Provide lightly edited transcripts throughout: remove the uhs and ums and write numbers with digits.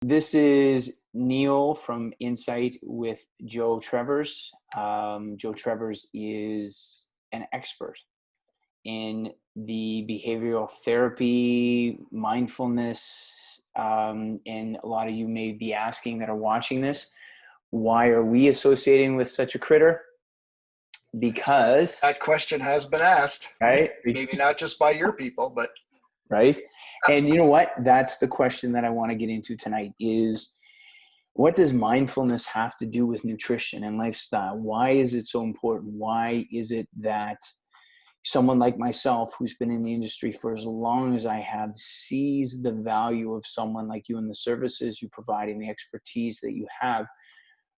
This is Neil from Insight with Joe Trevors. Joe Trevors is an expert in the behavioral therapy, mindfulness, and a lot of you may be asking that are watching this, why are we associating with such a critter? Because, That question has been asked, right? maybe not just by your people, but Right? And you know what? That's the question that I want to get into tonight is, what does mindfulness have to do with nutrition and lifestyle? Why is it so important? Why is it that someone like myself, who's been in the industry for as long as I have, sees the value of someone like you and the services you provide and the expertise that you have?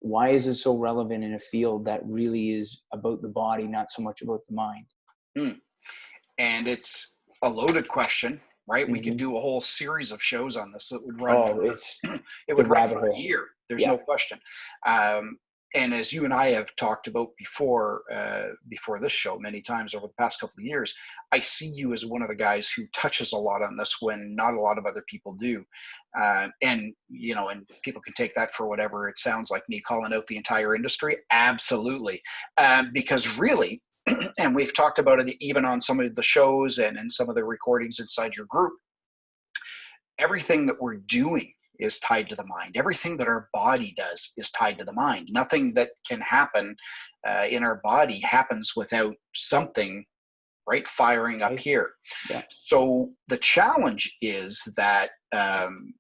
Why is it so relevant in a field that really is about the body, not so much about the mind? and it's a loaded question, right? We could Mm-hmm. do a whole series of shows on this that would run Oh, for it's it the would run rabbit for a hole. year. There's Yeah. no question. And as you and I have talked about before this show many times over the past couple of years, I see you as one of the guys who touches a lot on this when not a lot of other people do. And people can take that for whatever it sounds like, me calling out the entire industry. Absolutely, because really, and we've talked about it even on some of the shows and in some of the recordings inside your group. Everything that we're doing is tied to the mind. Everything that our body does is tied to the mind. Nothing that can happen in our body happens without something, right, firing up Right. here. Yeah. So the challenge is that, and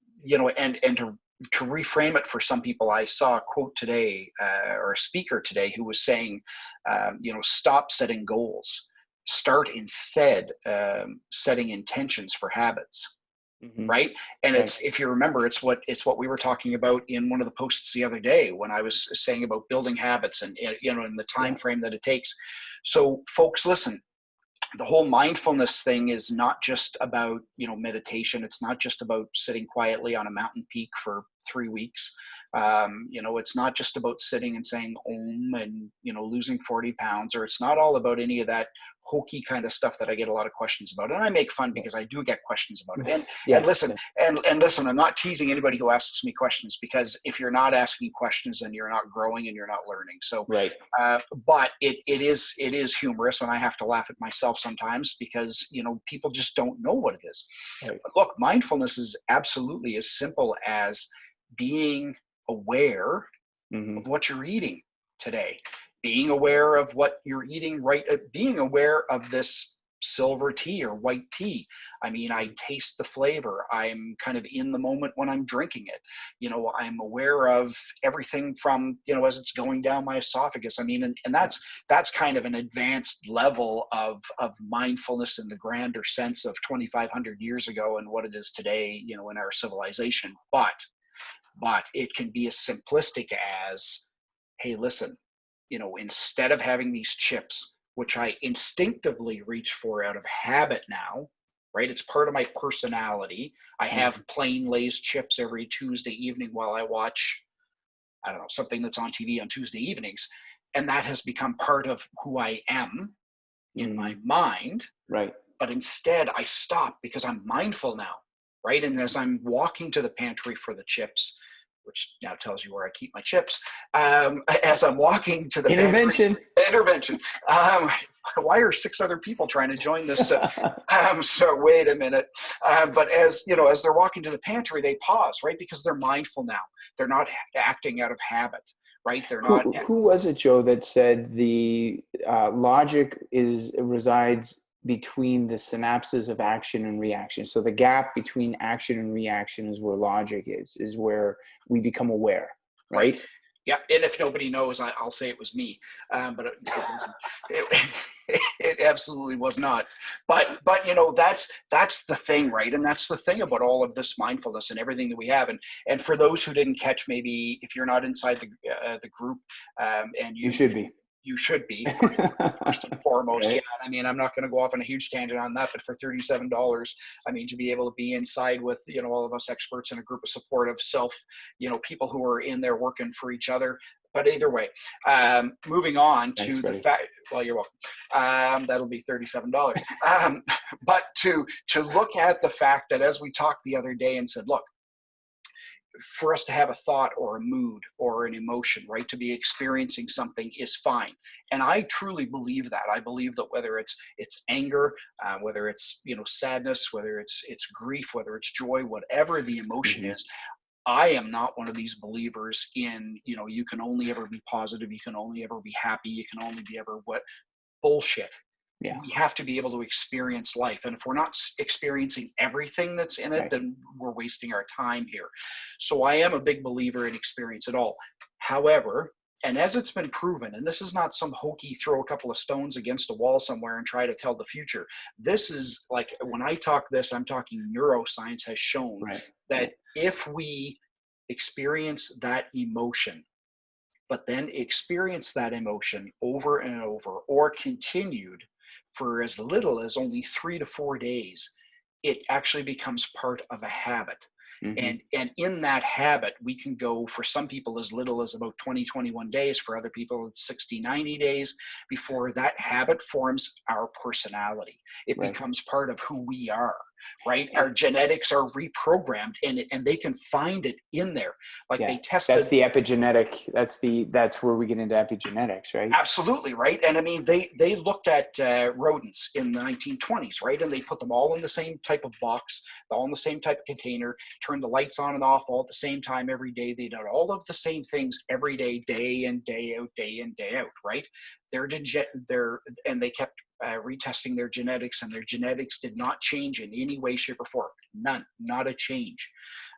to reframe it for some people, I saw a quote today or a speaker today who was saying, stop setting goals. Start instead setting intentions for habits, Mm-hmm. right? And Right. it's, if you remember, it's what we were talking about in one of the posts the other day when I was saying about building habits and in the time Yeah. frame that it takes. So folks, listen, the whole mindfulness thing is not just about meditation. It's not just about sitting quietly on a mountain peak for 3 weeks. It's not just about sitting and saying om and losing 40 pounds, or it's not all about any of that hokey kind of stuff that I get a lot of questions about. And I make fun because I do get questions about it. And Yeah. listen, and listen, I'm not teasing anybody who asks me questions, because if you're not asking questions, then you're not growing and you're not learning. So Right. but it is humorous, and I have to laugh at myself sometimes because people just don't know what it is. Right. But look, mindfulness is absolutely as simple as being aware Mm-hmm. of what you're eating today, being aware of what you're eating, right? Being aware of this silver tea or white tea. I mean, I taste the flavor. I'm kind of in the moment when I'm drinking it. I'm aware of everything from, as it's going down my esophagus. I mean, and that's kind of an advanced level of mindfulness in the grander sense of 2,500 years ago and what it is today, in our civilization. But it can be as simplistic as, hey, listen, instead of having these chips, which I instinctively reach for out of habit now, right? It's part of my personality. I Mm-hmm. have plain Lay's chips every Tuesday evening while I watch, I don't know, something that's on TV on Tuesday evenings. And that has become part of who I am in Mm-hmm. my mind. Right. But instead, I stop because I'm mindful now, right? And as I'm walking to the pantry for the chips, which now tells you where I keep my chips, as I'm walking to the pantry, Intervention. intervention. Why are 6 other people trying to join this? So wait a minute. But as as they're walking to the pantry, they pause, right? Because they're mindful now. They're not acting out of habit, right? They're not. Who was it, Joe, that said the logic resides between the synapses of action and reaction? So the gap between action and reaction is where logic is where we become aware, Right. right? Yeah, and if nobody knows, I'll say it was me, but it, it absolutely was not. But that's the thing, right? And that's the thing about all of this mindfulness and everything that we have. And for those who didn't catch, maybe if you're not inside the group, and You should be. you should be first and foremost. Yeah, Right? I mean, I'm not going to go off on a huge tangent on that, but for $37, I mean, to be able to be inside with all of us experts in a group of supportive people who are in there working for each other. But either way, moving on Thanks, to the buddy. fact. Well, you're welcome. That'll be $37. But to look at the fact that, as we talked the other day and said, look, for us to have a thought or a mood or an emotion, right? To be experiencing something is fine. And I truly believe that. I believe that whether it's anger, whether it's, sadness, whether it's grief, whether it's joy, whatever the emotion Mm-hmm. is, I am not one of these believers in, you can only ever be positive, you can only ever be happy, you can only be ever what bullshit. Yeah. We have to be able to experience life. And if we're not experiencing everything that's in it, Right. then we're wasting our time here. So I am a big believer in experience it all. However, and as it's been proven, and this is not some hokey throw a couple of stones against a wall somewhere and try to tell the future. This is like, when I talk this, I'm talking neuroscience has shown Right. that if we experience that emotion, but then experience that emotion over and over or continued for as little as only 3 to 4 days, it actually becomes part of a habit. Mm-hmm. And in that habit, we can go for some people as little as about 20, 21 days. For other people, it's 60, 90 days before that habit forms our personality. It Right. becomes part of who we are, right? Our genetics are reprogrammed, and they can find it in there. Like Yeah. they tested. That's the epigenetic. That's where we get into epigenetics, right? Absolutely, right. And I mean, they looked at rodents in the 1920s, right? And they put them all in the same type of box, all in the same type of container, turned the lights on and off all at the same time every day. They did all of the same things every day, day in, day out, day in, day out, right? And they kept retesting their genetics, and their genetics did not change in any way, shape, or form. None, not a change.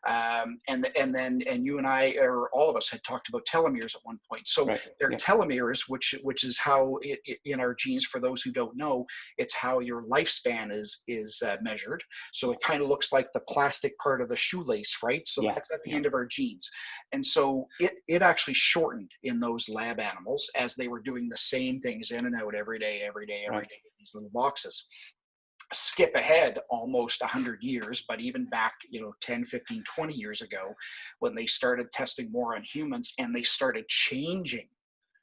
And you and I, or all of us, had talked about telomeres at one point. So Right. their Yeah. telomeres, which is how in our genes, for those who don't know, it's how your lifespan is measured. So it kind of looks like the plastic part of the shoelace, right? So Yeah. that's at the Yeah. end of our genes. And so it actually shortened in those lab animals as they were doing the same things in and out every day, every day, every Right. day, in these little boxes. Skip ahead almost 100 years, but even back 10, 15, 20 years ago, when they started testing more on humans and they started changing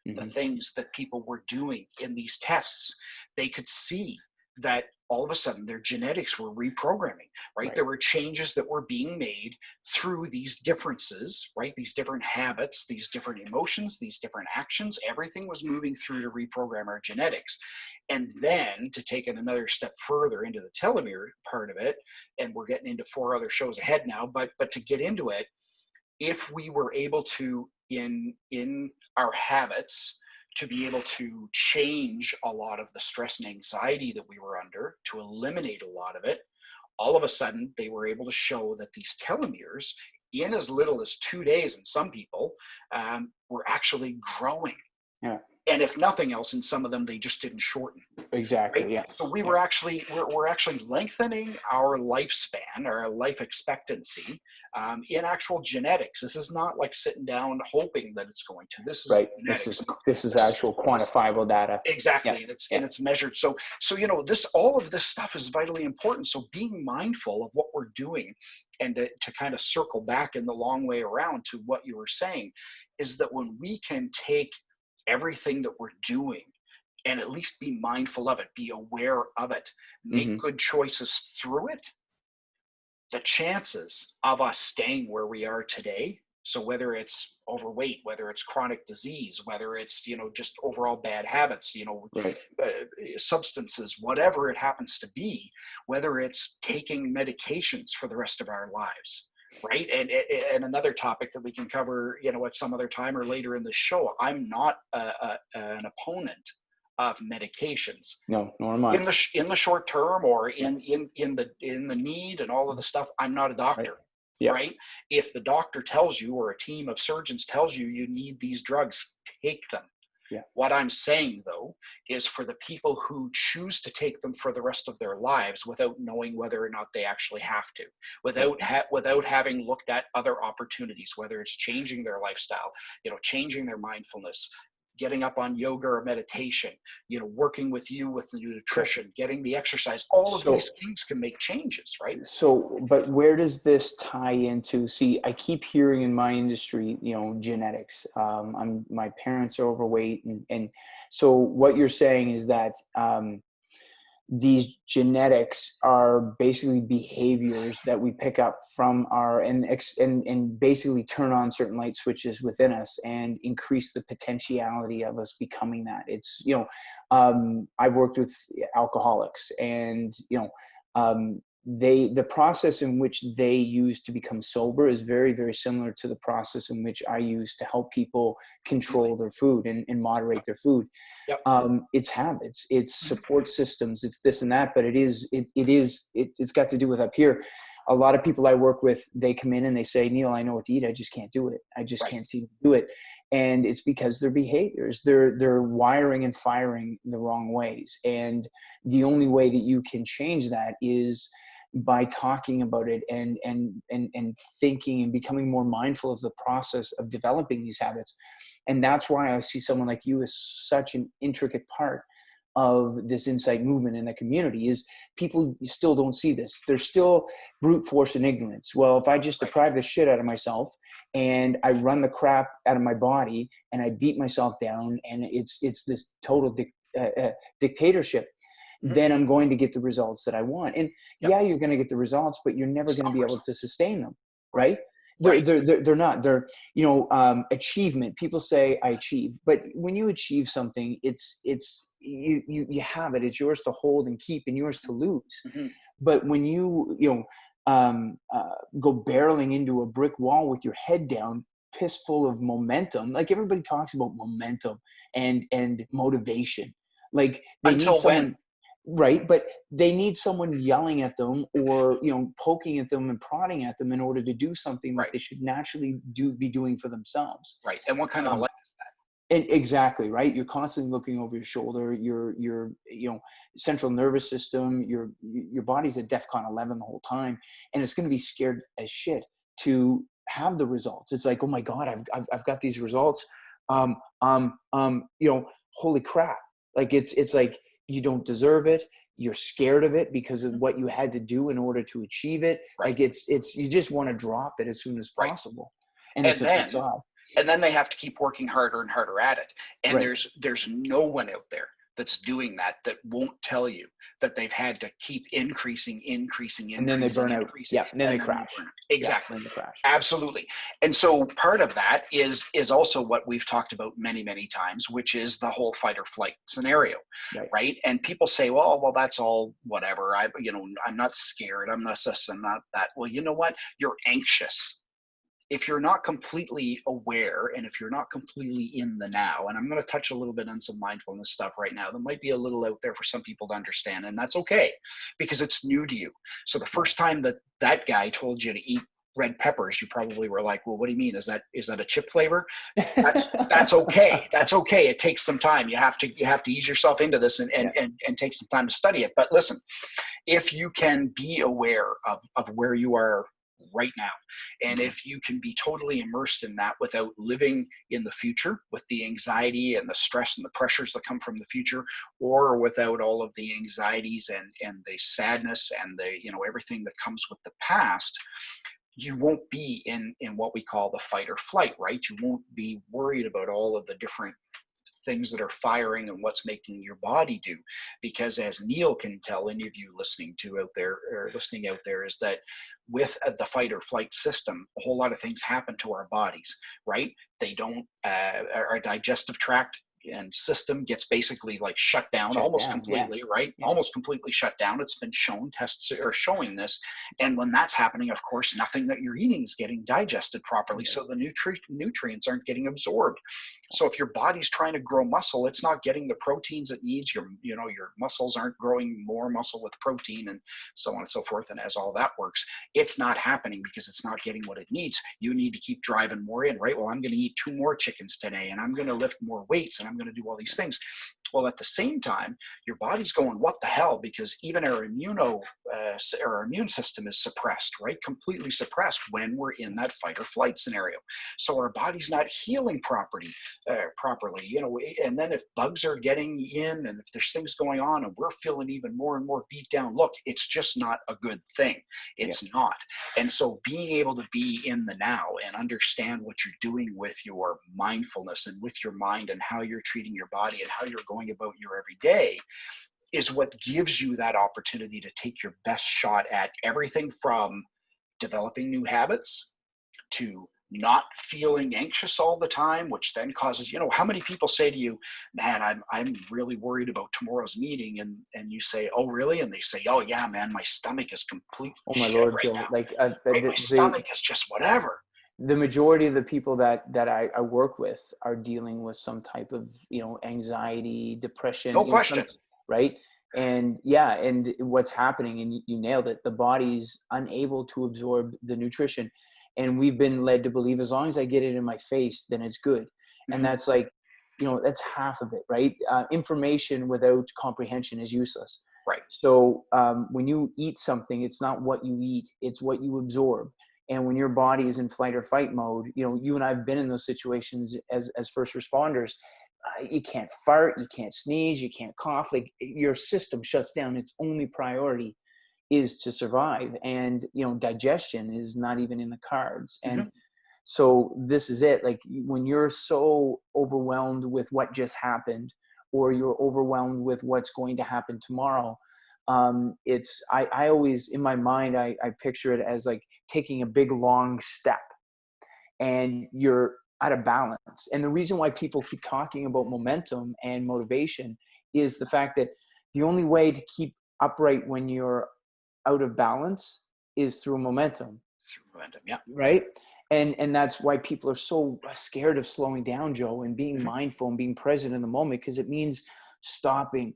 the Mm-hmm. things that people were doing in these tests, they could see that all of a sudden their genetics were reprogramming, right? Right. There were changes that were being made through these differences, right? These different habits, these different emotions, these different actions, everything was moving through to reprogram our genetics. And then to take it another step further into the telomere part of it, and we're getting into 4 other shows ahead now, but to get into it, if we were able to in our habits to be able to change a lot of the stress and anxiety that we were under, to eliminate a lot of it, all of a sudden they were able to show that these telomeres, in as little as 2 days in some people, were actually growing. Yeah. And if nothing else, in some of them, they just didn't shorten. Right? Exactly. Yeah. So Yeah. we're actually lengthening our lifespan, our life expectancy, in actual genetics. This is not like sitting down hoping that it's going to. This is Right. This genetics. is this is This, actual this quantifiable data. Yeah. exactly, and Yeah. it's measured. So this, all of this stuff is vitally important. So being mindful of what we're doing, and to kind of circle back in the long way around to what you were saying, is that when we can take everything that we're doing and at least be mindful of it, be aware of it, make Mm-hmm. good choices through it, the chances of us staying where we are today, so whether it's overweight, whether it's chronic disease, whether it's just overall bad habits, Right. substances, whatever it happens to be, whether it's taking medications for the rest of our lives, right? And another topic that we can cover at some other time or later in the show, I'm not an opponent of medications No, nor am I. in the short term, or Yeah. in the need and all of the stuff. I'm not a Right. doctor, Yeah. right? If the doctor tells you, or a team of surgeons tells you, you need these drugs, take them. Yeah. What I'm saying, though, is for the people who choose to take them for the rest of their lives without knowing whether or not they actually have to, Right. without having looked at other opportunities, whether it's changing their lifestyle, changing their mindfulness, getting up on yoga or meditation, working with you with the Right. nutrition, getting the exercise, all of these So things can make changes, right? but where does this tie into? See, I keep hearing in my industry, genetics. My parents are overweight, and so what you're saying is that these genetics are basically behaviors that we pick up from our, and basically turn on certain light switches within us and increase the potentiality of us becoming that. It's, I've worked with alcoholics, and, the process in which they use to become sober is very, very similar to the process in which I use to help people control their food and moderate their food. Yep. It's habits, it's support systems, it's this and that, but it's got to do with up here. A lot of people I work with, they come in and they say, Neil, I know what to eat, I just can't do it. I just can't seem to do it. And it's because their behaviors, they're wiring and firing the wrong ways. And the only way that you can change that is by talking about it and thinking and becoming more mindful of the process of developing these habits. And that's why I see someone like you as such an intricate part of this insight movement in the community. Is people still don't see this. They're still brute force and ignorance. Well, if I just deprive the shit out of myself and I run the crap out of my body and I beat myself down, and it's this total dictatorship, then I'm going to get the results that I want. And yeah, you're going to get the results, but you're never going to be able to sustain them. Right. They're not, achievement. People say I achieve, but when you achieve something, you have it, it's yours to hold and keep and yours to lose. But when you go barreling into a brick wall with your head down, piss full of momentum, like everybody talks about momentum and motivation, like they Until need someone. when? Right. But they need someone yelling at them or, poking at them and prodding at them in order to do something that they should naturally be doing for themselves. Right. And what kind of a life is that? And exactly. Right. You're constantly looking over your shoulder, your central nervous system, your body's at DEFCON 11 the whole time. And it's going to be scared as shit to have the results. It's like, oh my God, I've got these results. Holy crap. Like it's like, you don't deserve it. You're scared of it because of what you had to do in order to achieve it. Right. Like it's you just want to drop it as soon as possible. And it's a facade. And then they have to keep working harder and harder at it. And there's no one out there that's doing that won't tell you that they've had to keep increasing, and then they burn out. Yeah, and then they crash. Exactly. Yeah, then they crash. Absolutely. And so part of that is also what we've talked about many, many times, which is the whole fight or flight scenario, right? And people say, well, that's all whatever. I'm not scared. I'm not this, I'm not that. Well, you know what? You're anxious. If you're not completely aware and if you're not completely in the now, and I'm going to touch a little bit on some mindfulness stuff right now that might be a little out there for some people to understand, and that's okay because it's new to you. So the first time that guy told you to eat red peppers, you probably were like, well, what do you mean? Is that a chip flavor? That's okay. That's okay. It takes some time. You have to ease yourself into this and take some time to study it. But listen, if you can be aware of where you are right now, and if you can be totally immersed in that without living in the future with the anxiety and the stress and the pressures that come from the future, or without all of the anxieties and the sadness and the everything that comes with the past, you won't be in what we call the fight or flight, right? You won't be worried about all of the different things that are firing and what's making your body do. Because as Neil can tell any of you listening out there, is that with the fight or flight system, a whole lot of things happen to our bodies, right? They don't, our digestive tract and system gets basically like shut down completely, right? Yeah. Almost completely shut down. It's been shown, tests are showing this. And when that's happening, of course, nothing that you're eating is getting digested properly. So the nutrients aren't getting absorbed. So if your body's trying to grow muscle, it's not getting the proteins it needs. Your muscles aren't growing more muscle with protein and so on and so forth. And as all that works, it's not happening because it's not getting what it needs. You need to keep driving more in, right? Well, I'm going to eat 2 more chickens today and I'm going to lift more weights and I'm going to do all these things. Well, at the same time, your body's going, what the hell? Because even our immune system is suppressed, right? Completely suppressed when we're in that fight or flight scenario. So our body's not healing properly, and then if bugs are getting in and if there's things going on and we're feeling even more and more beat down, look, it's just not a good thing. It's not. And so being able to be in the now and understand what you're doing with your mindfulness and with your mind and how you're treating your body and how you're going about your everyday is what gives you that opportunity to take your best shot at everything from developing new habits to not feeling anxious all the time, which then causes, how many people say to you, man, I'm really worried about tomorrow's meeting. And you say, oh, really? And they say, oh yeah, man, my stomach is complete Oh my shit Lord, right Joe. now. Like Right? My stomach is just whatever. the majority of the people that I work with are dealing with some type of, anxiety, depression, No question. right? And yeah, and what's happening, and you nailed it, the body's unable to absorb the nutrition. And we've been led to believe as long as I get it in my face, then it's good. And Mhm. that's like, that's half of it, right? Information without comprehension is useless. Right. So when you eat something, it's not what you eat, it's what you absorb. And when your body is in flight or fight mode, you and I have been in those situations as first responders. You can't fart, you can't sneeze, you can't cough. Like your system shuts down. Its only priority is to survive, and digestion is not even in the cards. And Mhm. so this is it. Like when you're so overwhelmed with what just happened, or you're overwhelmed with what's going to happen tomorrow, I always, in my mind, I picture it as like taking a big long step, and you're out of balance. And the reason why people keep talking about momentum and motivation is the fact that the only way to keep upright when you're out of balance is through momentum, Through momentum. Yeah. right? And that's why people are so scared of slowing down, Joe, and being Mhm. mindful and being present in the moment, because it means stopping,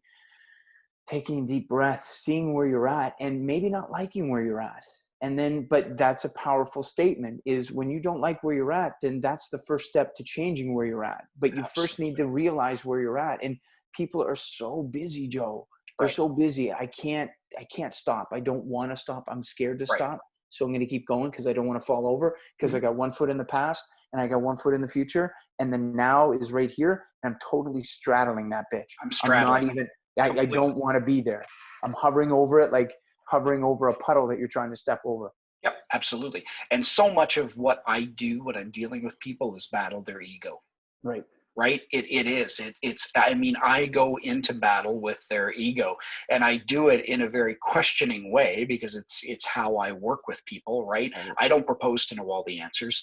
taking a deep breath, seeing where you're at, and maybe not liking where you're at. And then, but that's a powerful statement, is when you don't like where you're at, then that's the first step to changing where you're at. But you first need Absolutely. to realize where you're at. And people are so busy, Joe. They're Right. so busy. I can't stop. I don't want to stop. I'm scared to Right. stop. So I'm going to keep going because I don't want to fall over, because I Mhm. got one foot in the past and I got one foot in the future. And then now is right here. And I'm totally straddling that bitch. I'm I'm not straddling even, I completely. don't want to be there. I'm hovering over it, like hovering over a puddle that you're trying to step over. Yep, absolutely. And so much of what I do when I'm dealing with people is battle their ego. Right. Right, it is it's, I mean, I go into battle with their ego, and I do it in a very questioning way, because it's how I work with people. Right, Right. I don't propose to know all the answers.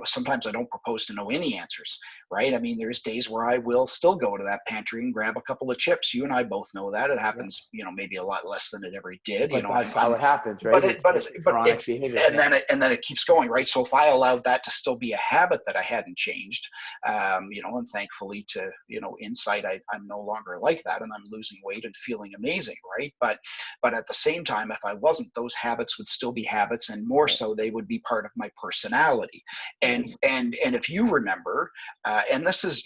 Sometimes I don't propose to know any answers. Right, I mean, there's days where I will still go to that pantry and grab a couple of chips. You and I both know that it Yeah. happens, maybe a lot less than it ever did. But that's how I'm it happens, right? but it It's but it's it's but chronic it's behavior. and Yeah. then it keeps going. Right, so if I allowed that to still be a habit that I hadn't changed, and thankfully to, insight, I'm no longer like that, and I'm losing weight and feeling amazing. Right, but at the same time, if I wasn't, those habits would still be habits, and more Right. so, they would be part of my personality. and Right. and and if you remember, and this is,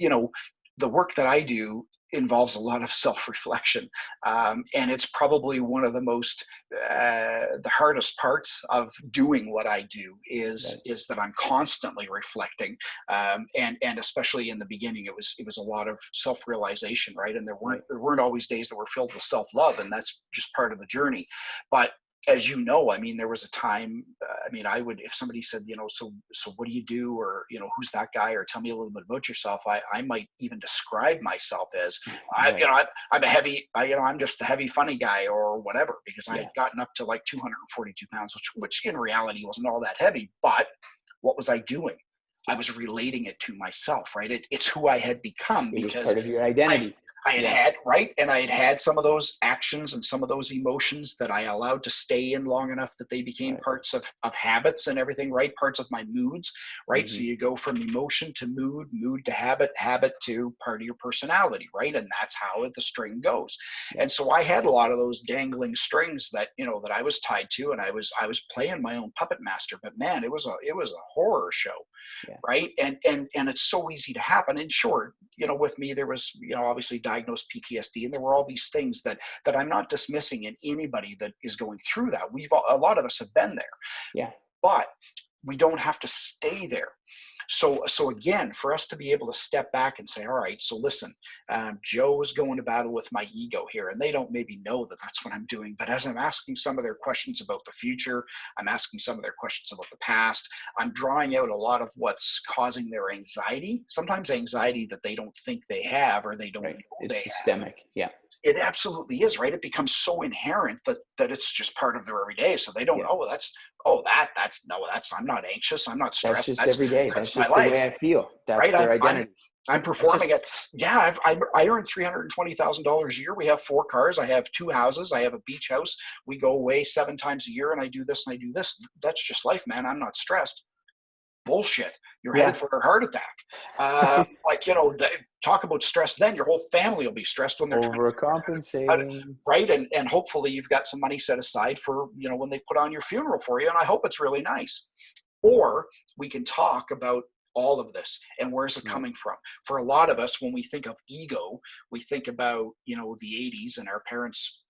the work that I do involves a lot of self-reflection, and it's probably one of the most, the hardest parts of doing what I do Right. is that I'm constantly reflecting, and especially in the beginning, it was a lot of self-realization. Right, and there weren't Right. there weren't always days that were filled with self-love, and that's just part of the journey. But as you know, I mean, there was a time. I mean, I would, if somebody said, so what do you do, or who's that guy, or tell me a little bit about yourself. I might even describe myself as, Right. I'm a heavy, I'm just a heavy, funny guy, or whatever, because I Yeah. had gotten up to like 242 pounds, which in reality wasn't all that heavy. But what was I doing? I was relating it to myself. Right, it's who I had become, It was because part of your I identity. I had Yeah. had, right, and I had had some of those actions and some of those emotions that I allowed to stay in long enough that they became Right. parts of habits and everything. Right, parts of my moods. Right, so Hmm. you go from emotion to mood, mood to habit, habit to part of your personality. Right, and that's how the string goes. Yeah. And so I had a lot of those dangling strings that, that I was tied to, and I was playing my own puppet master. But man, it was a horror show. Yeah. Right, and it's so easy to happen. And sure, with me, there was, obviously diagnosed PTSD, and there were all these things that I'm not dismissing in anybody that is going through that. A lot of us have been there, Yeah. but we don't have to stay there. So again, for us to be able to step back and say, all right, so listen, Joe's going to battle with my ego here, and they don't maybe know that that's what I'm doing. But as I'm asking some of their questions about the future, I'm asking some of their questions about the past, I'm drawing out a lot of what's causing their anxiety, sometimes anxiety that they don't think they have or they don't Right. know It's they have. systemic. Yeah. It absolutely is, right? It becomes so inherent that it's just part of their everyday. So they don't, Yeah. oh, that's I'm not anxious, I'm not That's stressed. just every day. That's That's my just the way life, I feel. That's right? their identity. I'm That's performing just, at, yeah, I earn $320,000 a year. We have 4 cars. I have 2 houses. I have a beach house. We go away 7 times a year, and I do this and I do this. That's just life, man. I'm not stressed. Bullshit. You're headed yeah. for a heart attack. Like, talk about stress, then your whole family will be stressed when they're trying to figure out, Overcompensating. right? And hopefully you've got some money set aside for, when they put on your funeral for you. And I hope it's really nice. Or we can talk about all of this and where's it Right. coming from. For a lot of us, when we think of ego, we think about, the 80s and our parents,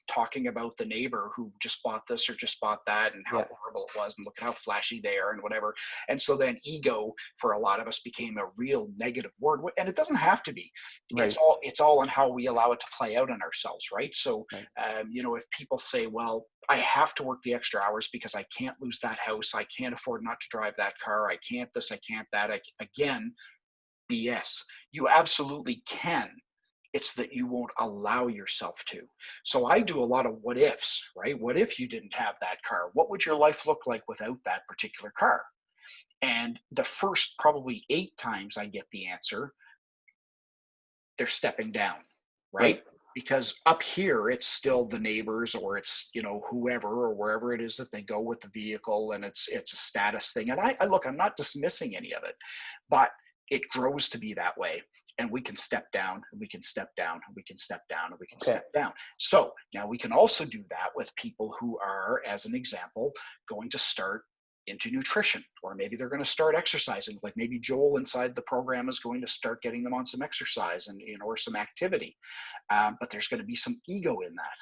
talking about the neighbor who just bought this or just bought that and how Yeah. horrible it was and look at how flashy they are and whatever. And so then ego for a lot of us became a real negative word, and it doesn't have to be. Right. It's all on how we allow it to play out on ourselves, right? So Right. if people say, well, I have to work the extra hours because I can't lose that house, I can't afford not to drive that car, I can't this, I can't that, again, BS. You absolutely can. It's that you won't allow yourself to. So I do a lot of what ifs, right? What if you didn't have that car? What would your life look like without that particular car? And the first probably 8 times I get the answer, they're stepping down, Right. right? Because up here, it's still the neighbors or it's, whoever or wherever it is that they go with the vehicle, and it's a status thing. And I look, I'm not dismissing any of it, but it grows to be that way. And we can step down, and we can step down, and we can step down, and we can Okay. step down. So now we can also do that with people who are, as an example, going to start into nutrition, or maybe they're going to start exercising. Like maybe Joel inside the program is going to start getting them on some exercise and or some activity, but there's going to be some ego in that.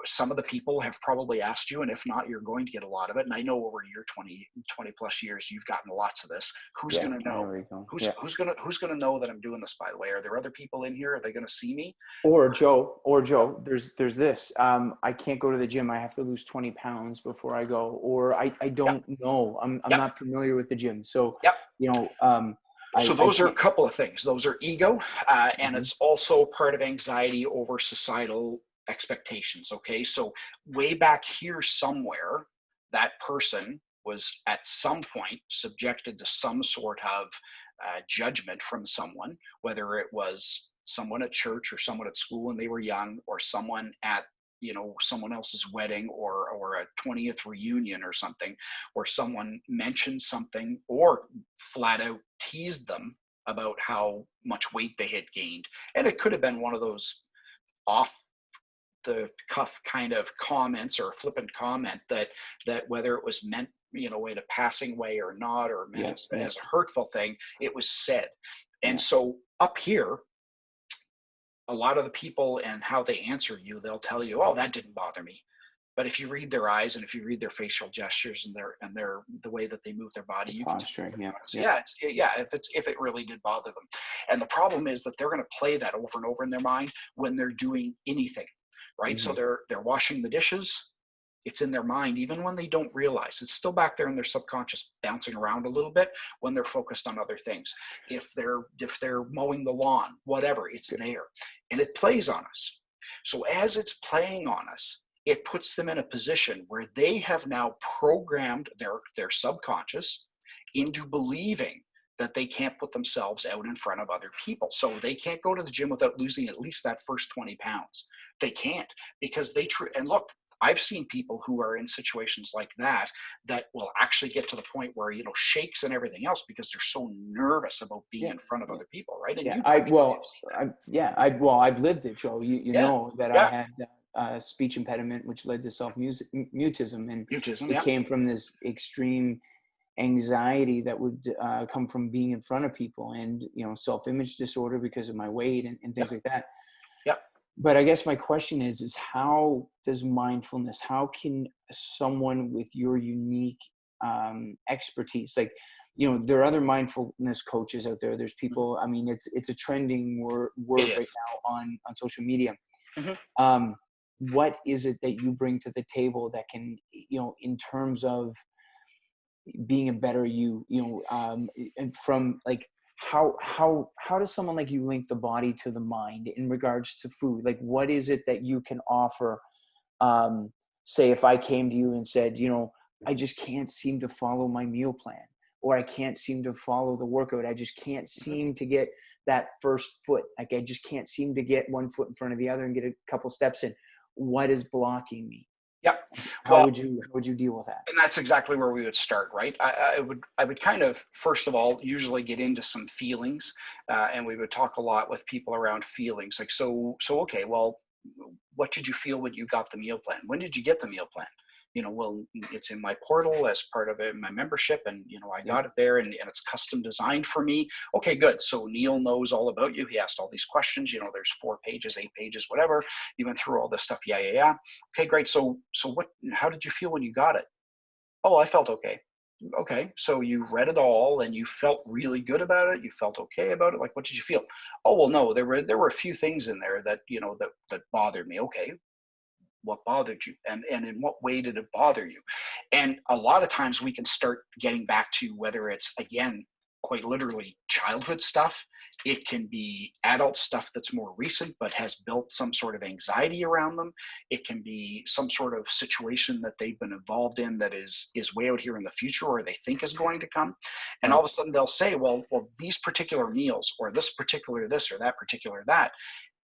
Some of the people have probably asked you, and if not, you're going to get a lot of it. And I know over your 20 plus years you've gotten lots of this. Who's Yeah. going to know? There we go. Who's Yeah. who's gonna know that I'm doing this? By the way, are there other people in here? Are they going to see me? Or Joe, there's this. I can't go to the gym. I have to lose 20 pounds before I go. Or I Yep. don't know. I'm Yep. not familiar with the gym. So, Yep. So I those are a can't. couple of things. Those are ego, and Mhm. it's also part of anxiety over societal expectations. Okay, so way back here somewhere, that person was at some point subjected to some sort of judgment from someone, whether it was someone at church or someone at school when they were young, or someone at someone else's wedding or a 20th reunion or something, or someone mentioned something or flat out teased them about how much weight they had gained. And it could have been one of those off the cuff kind of comments or a flippant comment that whether it was meant in a passing way or not, or meant Yeah. Yeah. as a hurtful thing, it was said. And Yeah. so up here, a lot of the people and how they answer you, they'll tell you, oh, that didn't bother me. But if you read their eyes and if you read their facial gestures and their the way that they move their body, The you can tell, posturing. Yeah. Yeah. if it really did bother them. And the problem is that they're going to play that over and over in their mind when they're doing anything, right? So Mm-hmm. they're washing the dishes. It's in their mind, even when they don't realize. It's still back there in their subconscious, bouncing around a little bit when they're focused on other things. If they're mowing the lawn, whatever, it's there, and it plays on us. So as it's playing on us, it puts them in a position where they have now programmed their subconscious into believing that they can't put themselves out in front of other people. So they can't go to the gym without losing at least that first 20 pounds. They can't, because and look, I've seen people who are in situations like that will actually get to the point where, shakes and everything else because they're so nervous about being Yeah. in front of Yeah. other people, right? And Yeah. you've actually seen that. I've lived it, Joe. You Yeah, know that I yeah, had a speech impediment, which led to self mutism, and mutism, it yeah, came from this extreme anxiety that would come from being in front of people, and self-image disorder because of my weight and yeah, things like that. yeah. But I guess my question is how does mindfulness, how can someone with your unique expertise, like there are other mindfulness coaches out there. There's people, I mean, it's a trending word It right is. now on social media. Hmm. What is it that you bring to the table that can, in terms of being a better you, and from like, how does someone like you link the body to the mind in regards to food? Like, what is it that you can offer? Say if I came to you and said, I just can't seem to follow my meal plan, or I can't seem to follow the workout. I just can't Hmm. seem to get that first foot. Like, I just can't seem to get one foot in front of the other and get a couple steps in. What is blocking me? Yeah. How Well, would you deal with that? and that's exactly where we would start, right? I would kind of first of all usually get into some feelings, and we would talk a lot with people around feelings. Like, okay, well, what did you feel when you got the meal plan? When did you get the meal plan? Well, it's in my portal as part of it, my membership, and I Yep. got it there, and it's custom designed for me. Okay, good. So Neil knows all about you. He asked all these questions. There's 4 pages, 8 pages, whatever. You went through all this stuff. Yeah, yeah, yeah. Okay, great. So what? How did you feel when you got it? Oh, I felt okay. Okay, so you read it all and you felt really good about it. You felt okay about it. Like, what did you feel? Oh, well, no, there were a few things in there that that bothered me. Okay, what bothered you, and in what way did it bother you? And a lot of times we can start getting back to whether it's, again, quite literally childhood stuff. It can be adult stuff that's more recent but has built some sort of anxiety around them. It can be some sort of situation that they've been involved in that is way out here in the future, or they think is going to come. And all Right. of a sudden they'll say, well, these particular meals, or this particular this, or that particular that.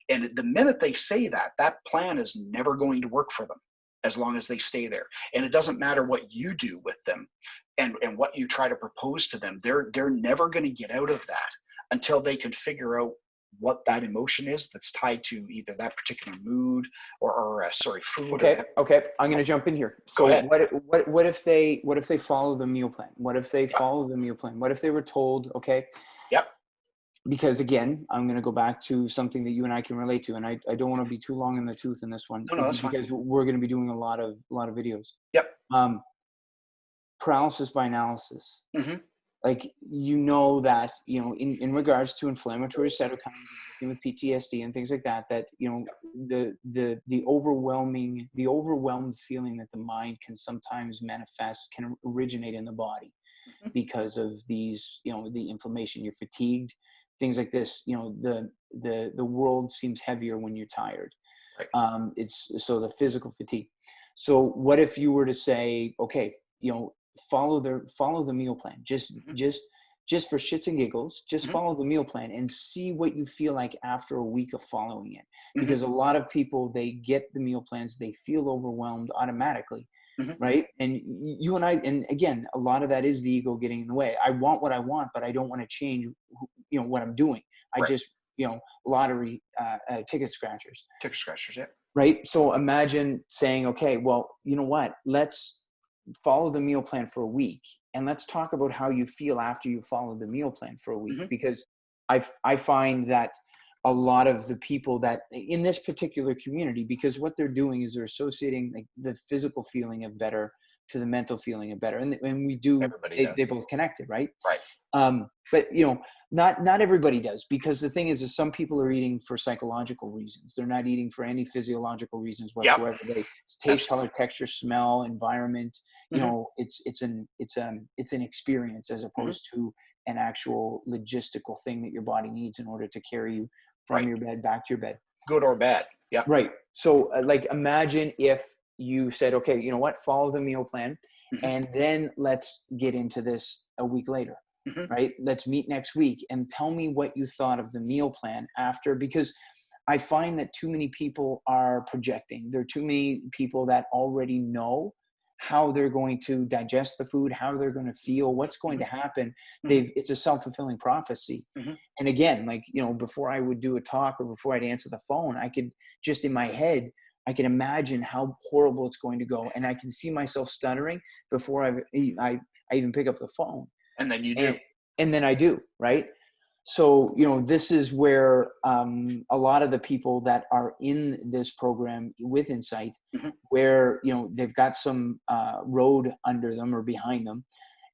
And the minute they say that, that plan is never going to work for them as long as they stay there. And it doesn't matter what you do with them, and what you try to propose to them. They're never going to get out of that until they can figure out what that emotion is that's tied to either that particular mood, or sorry, food, or Okay. that. Okay. I'm going to jump in here. Go So ahead. what if they follow the meal plan? What if they Yep. follow the meal plan? What if they were told, okay, Yep. because again, I'm going to go back to something that you and I can relate to, and I don't want to be too long in the tooth in this one, No, no, that's fine. because we're going to be doing a lot of videos. Yep. Um, Paralysis by analysis. Hmm. Like, that, in regards to inflammatory cytokines, working with PTSD and things like that, that, the overwhelmed feeling that the mind can sometimes manifest can originate in the body Hmm. because of these, the inflammation. You're fatigued, things like this. The world seems heavier when you're tired. Right. It's so the physical fatigue. So what if you were to say, okay, follow the meal plan, Hmm. just for shits and giggles, just Hmm. follow the meal plan and see what you feel like after a week of following it. Hmm. Because a lot of people, they get the meal plans, they feel overwhelmed automatically, Hmm. right? And you and I, and again, a lot of that is the ego getting in the way. I want what I want, but I don't want to change what I'm doing. I Right. just, lottery ticket scratchers. Ticker scratchers. Yeah. Right. So imagine saying, okay, well, you know what? Let's follow the meal plan for a week, and let's talk about how you feel after you follow the meal plan for a week. Hmm. Because I find that a lot of the people that in this particular community, because what they're doing is they're associating like the physical feeling of better to the mental feeling of better. And we do, Everybody does. they both connected, right? Right. But not everybody does, because the thing is some people are eating for psychological reasons. They're not eating for any physiological reasons Yep. whatsoever. It's taste, Absolutely. color, texture, smell, environment. Hmm. It's an experience as Hmm. opposed to an actual logistical thing that your body needs in order to carry you from Right. your bed back to your bed. Good or bad. Yep. Right. So, like, imagine if you said, okay, you know what, follow the meal plan, Hmm. and then let's get into this a week later, Hmm. right? Let's meet next week and tell me what you thought of the meal plan after, because I find that too many people are projecting. There are too many people that already know how they're going to digest the food, how they're going to feel, what's going to Hmm. happen. Hmm. It's a self-fulfilling prophecy. Hmm. And again, like, before I would do a talk or before I'd answer the phone, I could just in my head, I can imagine how horrible it's going to go. And I can see myself stuttering before I even pick up the phone. And then you do. And then I do, right? So, this is where a lot of the people that are in this program with Insight, Hmm. where, they've got some road under them or behind them,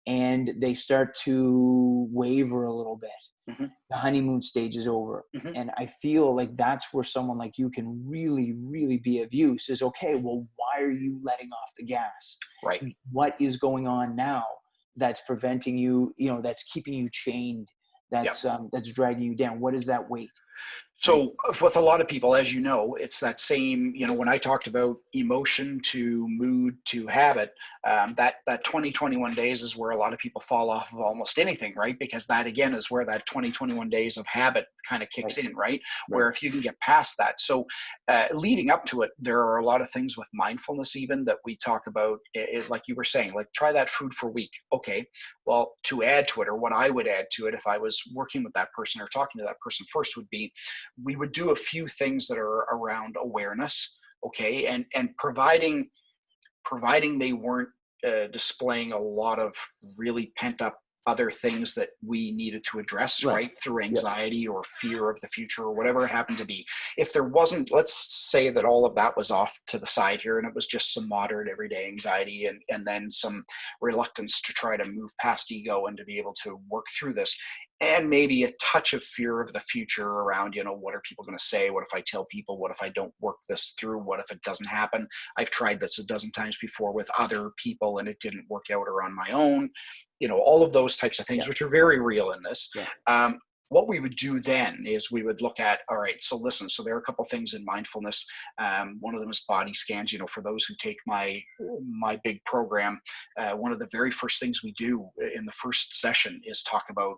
and they start to waver a little bit. Hmm. The honeymoon stage is over. Hmm. And I feel like that's where someone like you can really, really be of use is, okay, well, why are you letting off the gas? Right. What is going on now that's preventing you, that's keeping you chained, Yeah. that's dragging you down? What is that weight? Right? So with a lot of people, as you know, it's that same, when I talked about emotion to mood to habit, that 20, 21 days is where a lot of people fall off of almost anything, right? Because that again is where that 20, 21 days of habit kind of kicks Right. in, right? Right. Where if you can get past that. So leading up to it, there are a lot of things with mindfulness even that we talk about, like you were saying, like try that food for a week. Okay, well, to add to it, or what I would add to it if I was working with that person or talking to that person first would be, we would do a few things that are around awareness, okay, and providing they weren't displaying a lot of really pent up other things that we needed to address, Right. right, through Yep. anxiety or fear of the future or whatever it happened to be. If there wasn't, let's say that all of that was off to the side here and it was just some moderate everyday anxiety and then some reluctance to try to move past ego and to be able to work through this, and maybe a touch of fear of the future around, what are people going to say? What if I tell people? What if I don't work this through? What if it doesn't happen? I've tried this a dozen times before with other people and it didn't work out, or on my own, all of those types of things, Yeah. which are very real in this. Yeah. What we would do then is we would look at, all right, so listen, so there are a couple of things in mindfulness. One of them is body scans. For those who take my big program, one of the very first things we do in the first session is talk about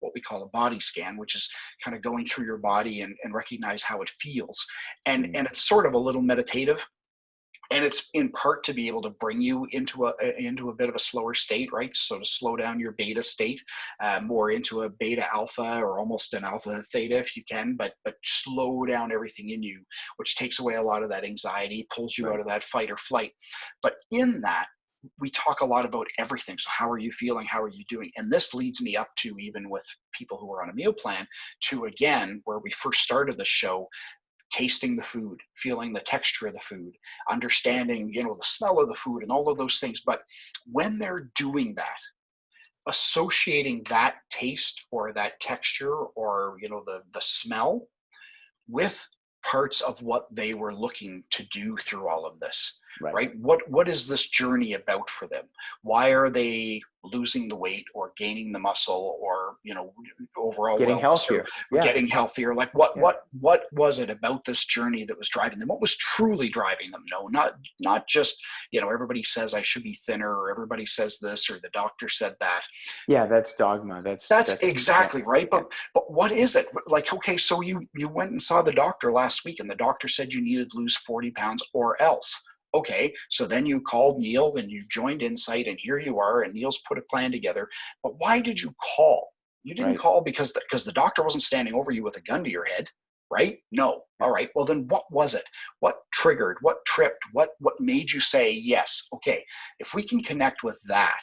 what we call a body scan, which is kind of going through your body and recognize how it feels. And it's sort of a little meditative, and it's in part to be able to bring you into a bit of a slower state, right? So to slow down your beta state, more into a beta alpha or almost an alpha theta if you can, but slow down everything in you, which takes away a lot of that anxiety, pulls you Right. out of that fight or flight. But in that, we talk a lot about everything. So how are you feeling? How are you doing? And this leads me up to, even with people who are on a meal plan, to again where we first started the show, tasting the food, feeling the texture of the food, understanding, the smell of the food and all of those things. But when they're doing that, associating that taste or that texture or, the smell with parts of what they were looking to do through all of this, Right. right? What is this journey about for them? Why are they losing the weight or gaining the muscle or overall Getting wellness healthier. or Yeah. getting healthier? Like what Yeah. what was it about this journey that was driving them? What was truly driving them? No, not just everybody says I should be thinner, or everybody says this, or the doctor said that. Yeah. That's dogma. That's Yeah. exactly right. Yeah. But what is it? Like, okay, so you went and saw the doctor last week and the doctor said you needed to lose 40 pounds or else. Okay, so then you called Neil and you joined Insight and here you are and Neil's put a plan together. But why did you call? You didn't Right. call because the doctor wasn't standing over you with a gun to your head, right? No. Yeah. All right. Well, then what was it? What triggered? What tripped? What made you say yes? Okay, if we can connect with that,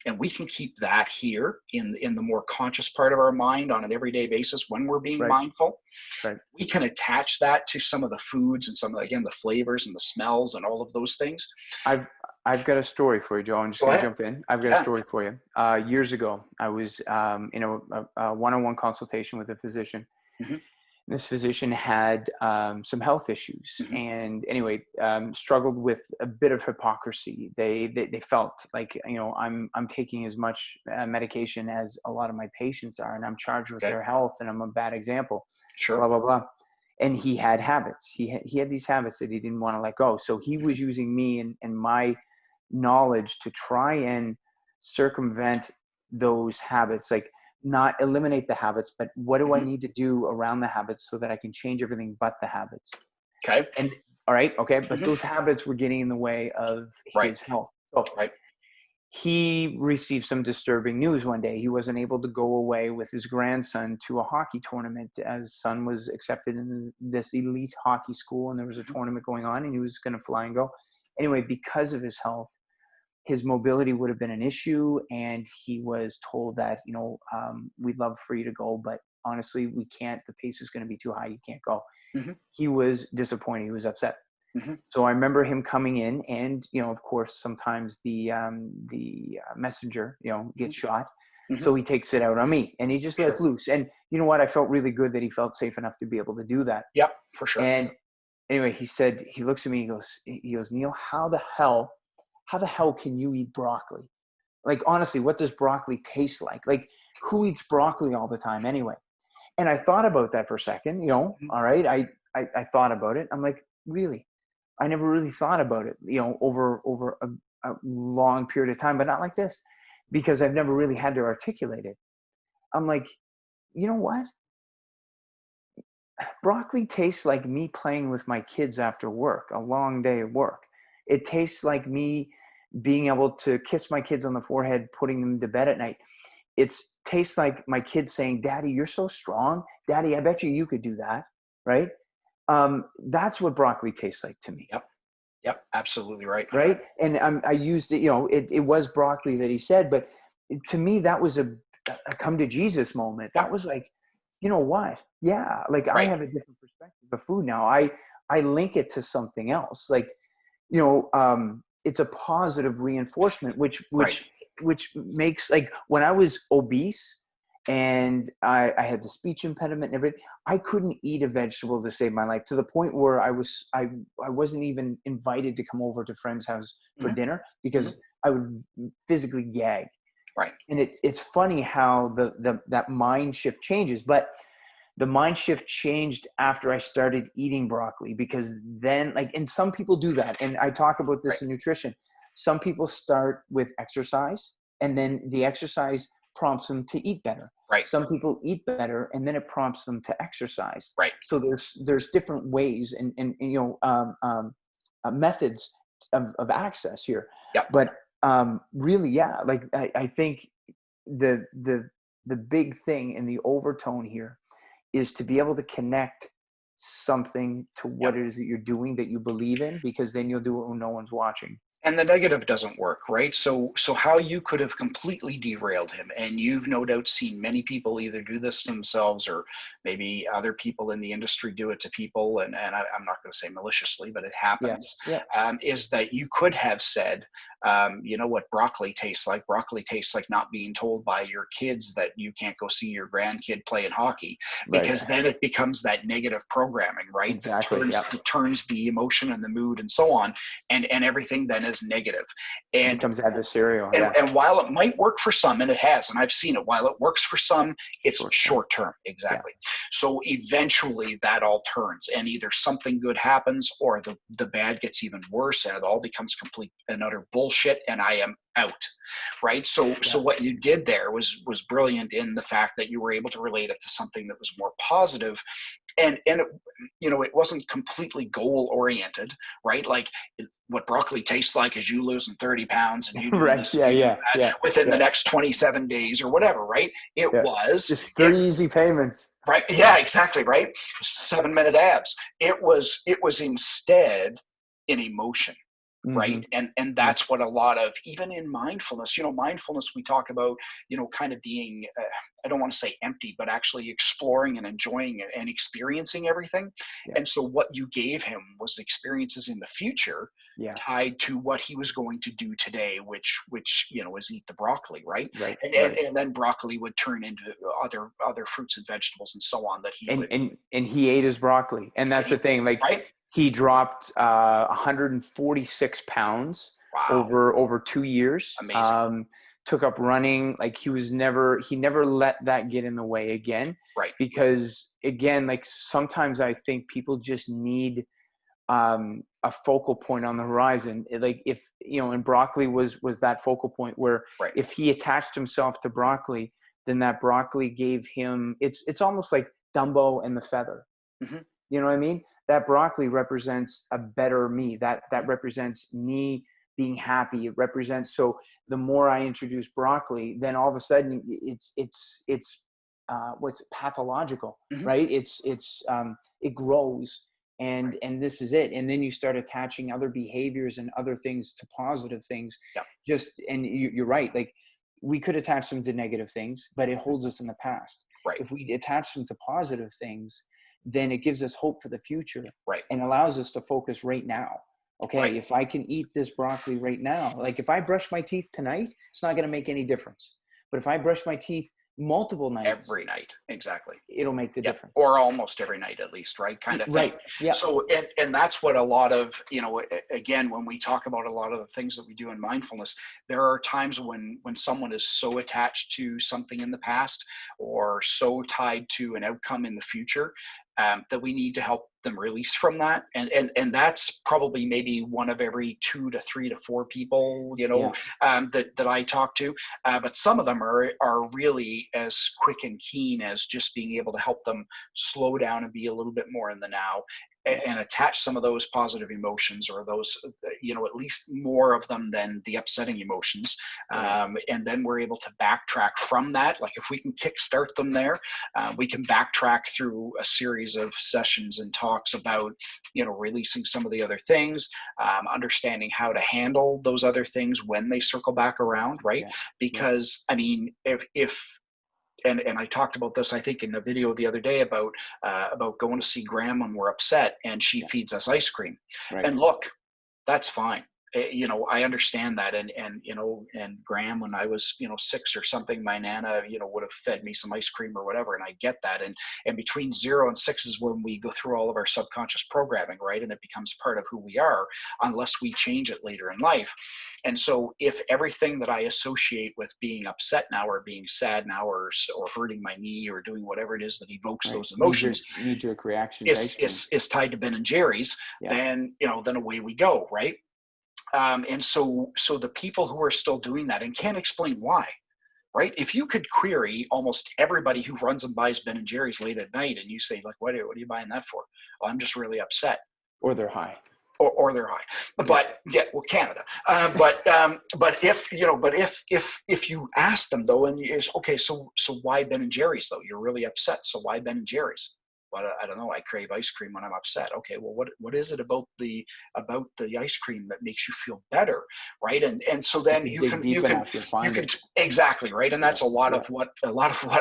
and we can keep that here in the more conscious part of our mind on an everyday basis when we're being Right. mindful, Right. we can attach that to some of the foods and some of, again, the flavors and the smells and all of those things. I've I've got a story for you, Joe. I'm just Go going to ahead. jump in. I've got a Yeah. story for you. Years ago, I was in a one-on-one consultation with a physician. Hmm. This physician had some health issues, Hmm. and anyway, struggled with a bit of hypocrisy. They felt like, I'm taking as much medication as a lot of my patients are, and I'm charged with Okay. their health, and I'm a bad example. Blah Sure. blah blah. And he had habits. He had these habits that he didn't want to let go. So he was using me and my knowledge to try and circumvent those habits, like not eliminate the habits, but what do I Hmm. need to do around the habits so that I can change everything but the habits? Okay. And all right, okay, but Hmm. those habits were getting in the way of Right. his health. So Right. he received some disturbing news one day. He wasn't able to go away with his grandson to a hockey tournament, as son was accepted in this elite hockey school, and there was a Hmm. tournament going on, and he was going to fly and go. Anyway, because of his health, his mobility would have been an issue, and he was told that, we'd love for you to go, but honestly, we can't. The pace is going to be too high. You can't go. Hmm. He was disappointed. He was upset. Hmm. So I remember him coming in, and of course, sometimes the messenger, Hmm. gets shot, Hmm. so he takes it out on me, and he just lets Sure. loose. And you know what? I felt really good that he felt safe enough to be able to do that. Yep, for sure. And anyway, he looks at me, he goes, Neil, how the hell can you eat broccoli? Like, honestly, what does broccoli taste like? Like, who eats broccoli all the time anyway? And I thought about that for a second, Mhm. all right. I thought about it. I'm like, really? I never really thought about it, over a long period of time, but not like this, because I've never really had to articulate it. I'm like, you know what? Broccoli tastes like me playing with my kids after work, a long day of work. It tastes like me being able to kiss my kids on the forehead, putting them to bed at night. It tastes like my kids saying, Daddy, you're so strong. Daddy, I bet you could do that. Right. That's what broccoli tastes like to me. Yep. Yep. Absolutely right. Right. And I used it, it was broccoli that he said, but to me, that was a come to Jesus moment. That Yep. was like, you know what? Yeah. Like, I Right. have a different perspective of food now. I link it to something else. Like, it's a positive reinforcement, which Right. which which makes, like, when I was obese and I had the speech impediment and everything, I couldn't eat a vegetable to save my life, to the point where I wasn't even invited to come over to friends' house for Hmm. dinner Hmm. because I would physically gag. Right. And it's funny how that mind shift changes, but the mind shift changed after I started eating broccoli, because then, like, and some people do that. And I talk about Right. this in nutrition. Some people start with exercise, and then the exercise prompts them to eat better. Right. Some people eat better, and then it prompts them to exercise. Right. So there's different ways and methods of access here. Yep. But really, yeah, like I think the the the big thing in the overtone here is to be able to connect something to Yep. what it is that you're doing that you believe in, because then you'll do it when no one's watching. And the negative doesn't work, right? So how you could have completely derailed him, and you've no doubt seen many people either do this themselves, or maybe other people in the industry do it to people, and I'm not going to say maliciously, but it Yeah. happens. Yeah. Is that you could have said, you know what broccoli tastes like? Broccoli tastes like not being told by your kids that you can't go see your grandkid playing hockey, Right. because then it becomes that negative programming, right? That Exactly. turns Yeah. that turns the emotion and the mood and so on, and everything then is negative. It And becomes adversarial. and Yeah. and while it might work for some, and it has, and I've seen it, while it works for some, it's Short term. short term. Yeah. Exactly. So eventually that all turns, and either something good happens, or the bad gets even worse, and it all becomes complete and utter bullshit, and I am out. Right. So Yeah. what you did there was brilliant, in the fact that you were able to relate it to something that was more positive, and it, it wasn't completely goal oriented, right? Like, what broccoli tastes like is you losing 30 pounds, and you doing Right. this and Yeah. you doing Yeah. that Yeah. within the Yeah. next 27 days or whatever, right? It Yeah. was Just it 3 easy payments. right. Yeah, exactly, right. 7-minute abs. It was instead an emotion, Mm-hmm. right? And that's what a lot of, even in mindfulness, mindfulness, we talk about, kind of being, I don't want to say empty, but actually exploring and enjoying it and experiencing everything. Yeah. And so what you gave him was experiences in the future, Yeah. tied to what he was going to do today, which is eat the broccoli, right? Right. and, and Right. and then broccoli would turn into other fruits and vegetables and so on that he and would. and and he ate his broccoli, and And that's the he, thing. Like, right. he dropped 146 pounds Wow. over 2 years. Amazing. Took up running. Like, he never let that get in the way again, Right. because again, like, sometimes I think people just need a focal point on the horizon. Like, if and broccoli was that focal point where Right. if he attached himself to broccoli, then that broccoli gave him, it's almost like Dumbo and the feather. Hmm. You know what I mean? That broccoli represents a better me. That represents me being happy. It represents, so the more I introduce broccoli, then all of a sudden it's what's pathological, Hmm. right? It grows, Right. and this is it. And then you start attaching other behaviors and other things to positive things. Yeah. And you're right. Like, we could attach them to negative things, but it holds us in the past. Right. If we attach them to positive things, then it gives us hope for the future Right. and allows us to focus right now. Okay, Right. if I can eat this broccoli right now, like if I brush my teeth tonight, it's not going to make any difference. But if I brush my teeth multiple nights, Every night. Exactly. it'll make the Yeah, difference. or almost every night at least, right? Kind of thing. Right. Yeah. So, and that's what a lot of, again, when we talk about a lot of the things that we do in mindfulness, there are times when someone is so attached to something in the past or so tied to an outcome in the future, that we need to help them release from that. And that's probably maybe one of every 2 to 3 to 4 people, Yeah. that I talk to. But some of them are really as quick and keen as just being able to help them slow down and be a little bit more in the now, Yeah. and attach some of those positive emotions, or those, at least more of them than the upsetting emotions. Right. And then we're able to backtrack from that. Like if we can kickstart them there, we can backtrack through a series of sessions and talks about, releasing some of the other things, understanding how to handle those other things when they circle back around, right? Yeah. Yeah. Because I mean, if and I talked about this, I think, in a video the other day about going to see Graham when we're upset, and she Yeah. feeds us ice cream. Right. And look, that's fine. I understand that, and Graham, when I was 6 or something, my nana would have fed me some ice cream or whatever, and I get that. And between 0 and 6 is when we go through all of our subconscious programming, right, and it becomes part of who we are, unless we change it later in life. And so, if everything that I associate with being upset now, or being sad now, or hurting my knee, or doing whatever it is that evokes Right. those emotions, Knee-jerk reaction to is ice cream. is is tied to Ben and Jerry's, Yeah. then away we go, right? And so the people who are still doing that and can't explain why, right? If you could query almost everybody who runs and buys Ben and Jerry's late at night, and you say, like, what are you buying that for? Oh, I'm just really upset. Or they're high. Or they're high, but yeah, well, Canada. But if you ask them though, and is okay, so why Ben and Jerry's though? You're really upset, so why Ben and Jerry's? But I don't know. I crave ice cream when I'm upset. Okay, well, what is it about the ice cream that makes you feel better, right? And so If then you you dig can deep enough, you'll you find can it. exactly, right, and Yeah. that's a lot Yeah. of what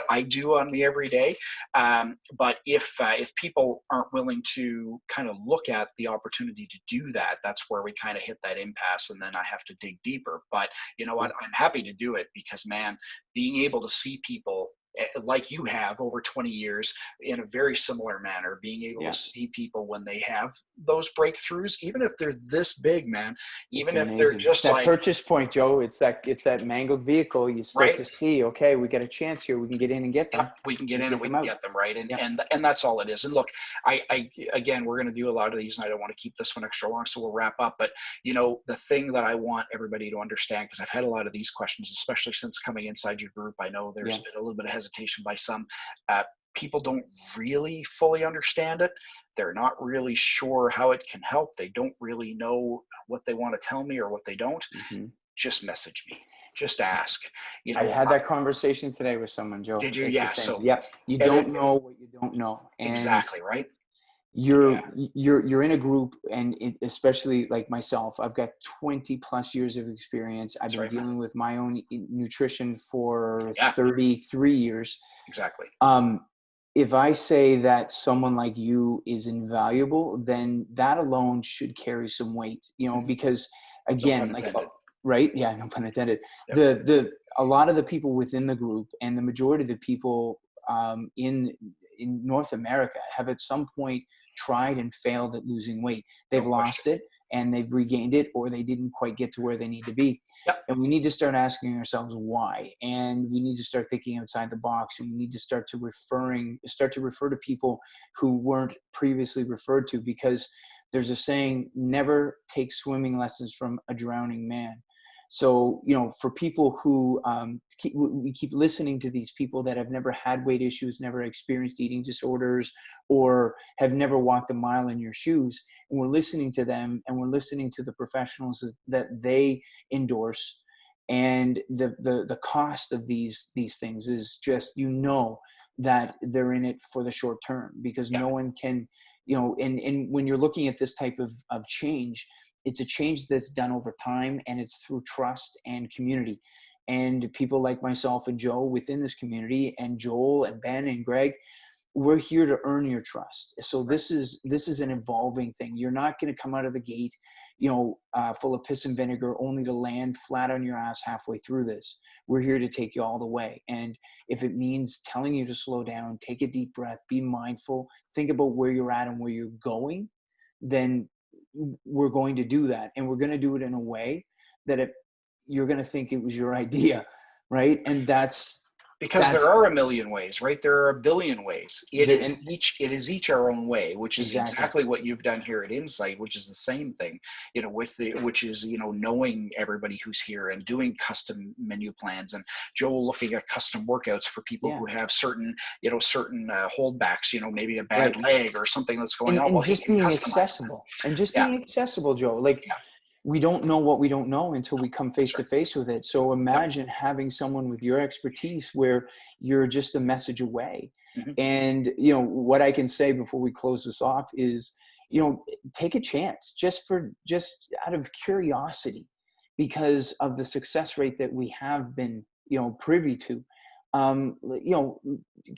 I do on the everyday. But if people aren't willing to kind of look at the opportunity to do that, that's where we kind of hit that impasse, and then I have to dig deeper. But you know what? I'm happy to do it, because man, being able to see people like you have over 20 years in a very similar manner, being able to Yeah. see people when they have those breakthroughs, even if they're this big, man, It's even if they're amazing. It's just that like, purchase point, Joe. It's that mangled vehicle. You start right. to see, okay, we got a chance here. We can get in and get them. Yep, we can get And in and get we them can out. get them, right, Yeah. and that's all it is. And look, I again, we're going to do a lot of these, and I don't want to keep this one extra long, so we'll wrap up. But the thing that I want everybody to understand, because I've had a lot of these questions, especially since coming inside your group, I know there's Yeah. been a little bit of hesitation by some. People don't really fully understand it. They're not really sure how it can help. They don't really know what they want to tell me or what they don't. Hmm. Just message me. Just ask. I had that conversation today with someone, Joe. Did you? It's the Yeah. same. So, Yep. You and don't know what you don't know. And exactly, right. Yeah, you're in a group, and especially like myself, I've got 20 plus years of experience. I've that's been right, man. dealing with my own nutrition for Yeah, 33 years. exactly. Um, if I say that someone like you is invaluable, then that alone should carry some weight, Hmm. because No pun again, like, intended. right? Yeah, no pun intended. Yep. A lot of the people within the group, and the majority of the people in North America, have at some point tried and failed at losing weight. No They've question. lost it and they've regained it, or they didn't quite get to where they need to be. Yep. And we need to start asking ourselves why. And we need to start thinking outside the box, and we need to start to refer to people who weren't previously referred to, because there's a saying, never take swimming lessons from a drowning man. So, for people who we keep listening to these people that have never had weight issues, never experienced eating disorders, or have never walked a mile in your shoes, and we're listening to them, and we're listening to the professionals that they endorse, and the cost of these things is just, that they're in it for the short term, because Yeah. no one can, and when you're looking at this type of change, it's a change that's done over time, and it's through trust and community. And people like myself and Joe within this community, and Joel and Ben and Greg, we're here to earn your trust. So this is an evolving thing. You're not going to come out of the gate, full of piss and vinegar, only to land flat on your ass halfway through this. We're here to take you all the way. And if it means telling you to slow down, take a deep breath, be mindful, think about where you're at and where you're going, then we're going to do that. And we're going to do it in a way that you're going to think it was your idea, right? And that's because there are a million ways, right? There are a billion ways. It is each our own way, which is exactly what you've done here at Insight, which is the same thing, which is, knowing everybody who's here and doing custom menu plans, and Joel looking at custom workouts for people who have certain holdbacks, maybe a bad leg or something that's going on. And just being accessible being accessible, Joe, we don't know what we don't know until we come face to face with it. So imagine having someone with your expertise where you're just a message away. Mm-hmm. And, what I can say before we close this off is, take a chance just out of curiosity, because of the success rate that we have been, privy to.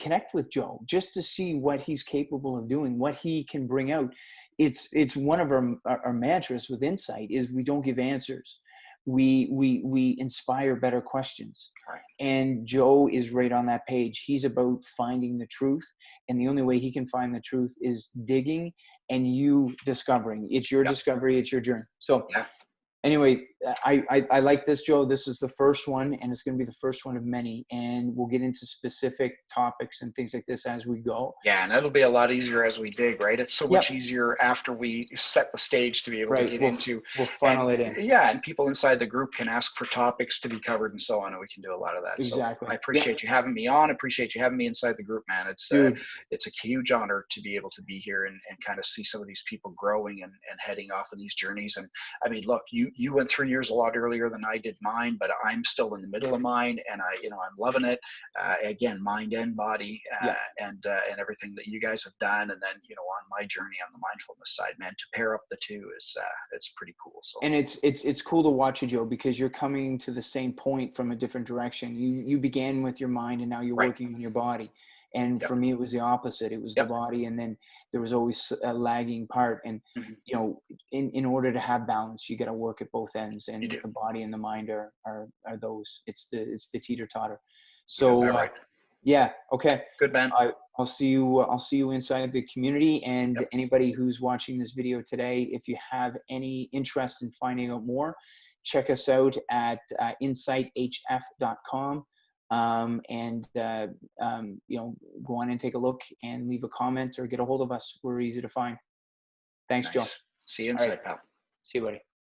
Connect with Joe just to see what he's capable of doing, what he can bring out. It's one of our mantras with Insight is we don't give answers. We inspire better questions. Right. And Joe is right on that page. He's about finding the truth. And the only way he can find the truth is digging and you discovering. It's your discovery. It's your journey. So anyway, I like this, Joe. This is the first one, and it's going to be the first one of many. And we'll get into specific topics and things like this as we go. Yeah, and that'll be a lot easier as we dig, right? It's so much easier after we set the stage to be able to get into. We'll funnel it in. Yeah, and people inside the group can ask for topics to be covered and so on, and we can do a lot of that. Exactly. So I appreciate you having me on. I appreciate you having me inside the group, man. It's a huge honor to be able to be here and kind of see some of these people growing and heading off on these journeys. And I mean, look, you went through yours a lot earlier than I did mine, but I'm still in the middle of mine, and I'm loving it. Again, mind and body, and everything that you guys have done, and then on my journey on the mindfulness side, man, to pair up the two is it's pretty cool. So, and it's cool to watch you, Joe, because you're coming to the same point from a different direction. You began with your mind, and now you're working on your body. And for me, it was the opposite. It was the body, and then there was always a lagging part. And in order to have balance, you got to work at both ends, and the body and the mind are those. It's the teeter totter. So okay, good, man. I'll see you inside the community, and anybody who's watching this video today, if you have any interest in finding out more, check us out at insighthf.com. Go on and take a look and leave a comment or get a hold of us. We're easy to find. Thanks, Joe. See you inside, pal. See you, buddy.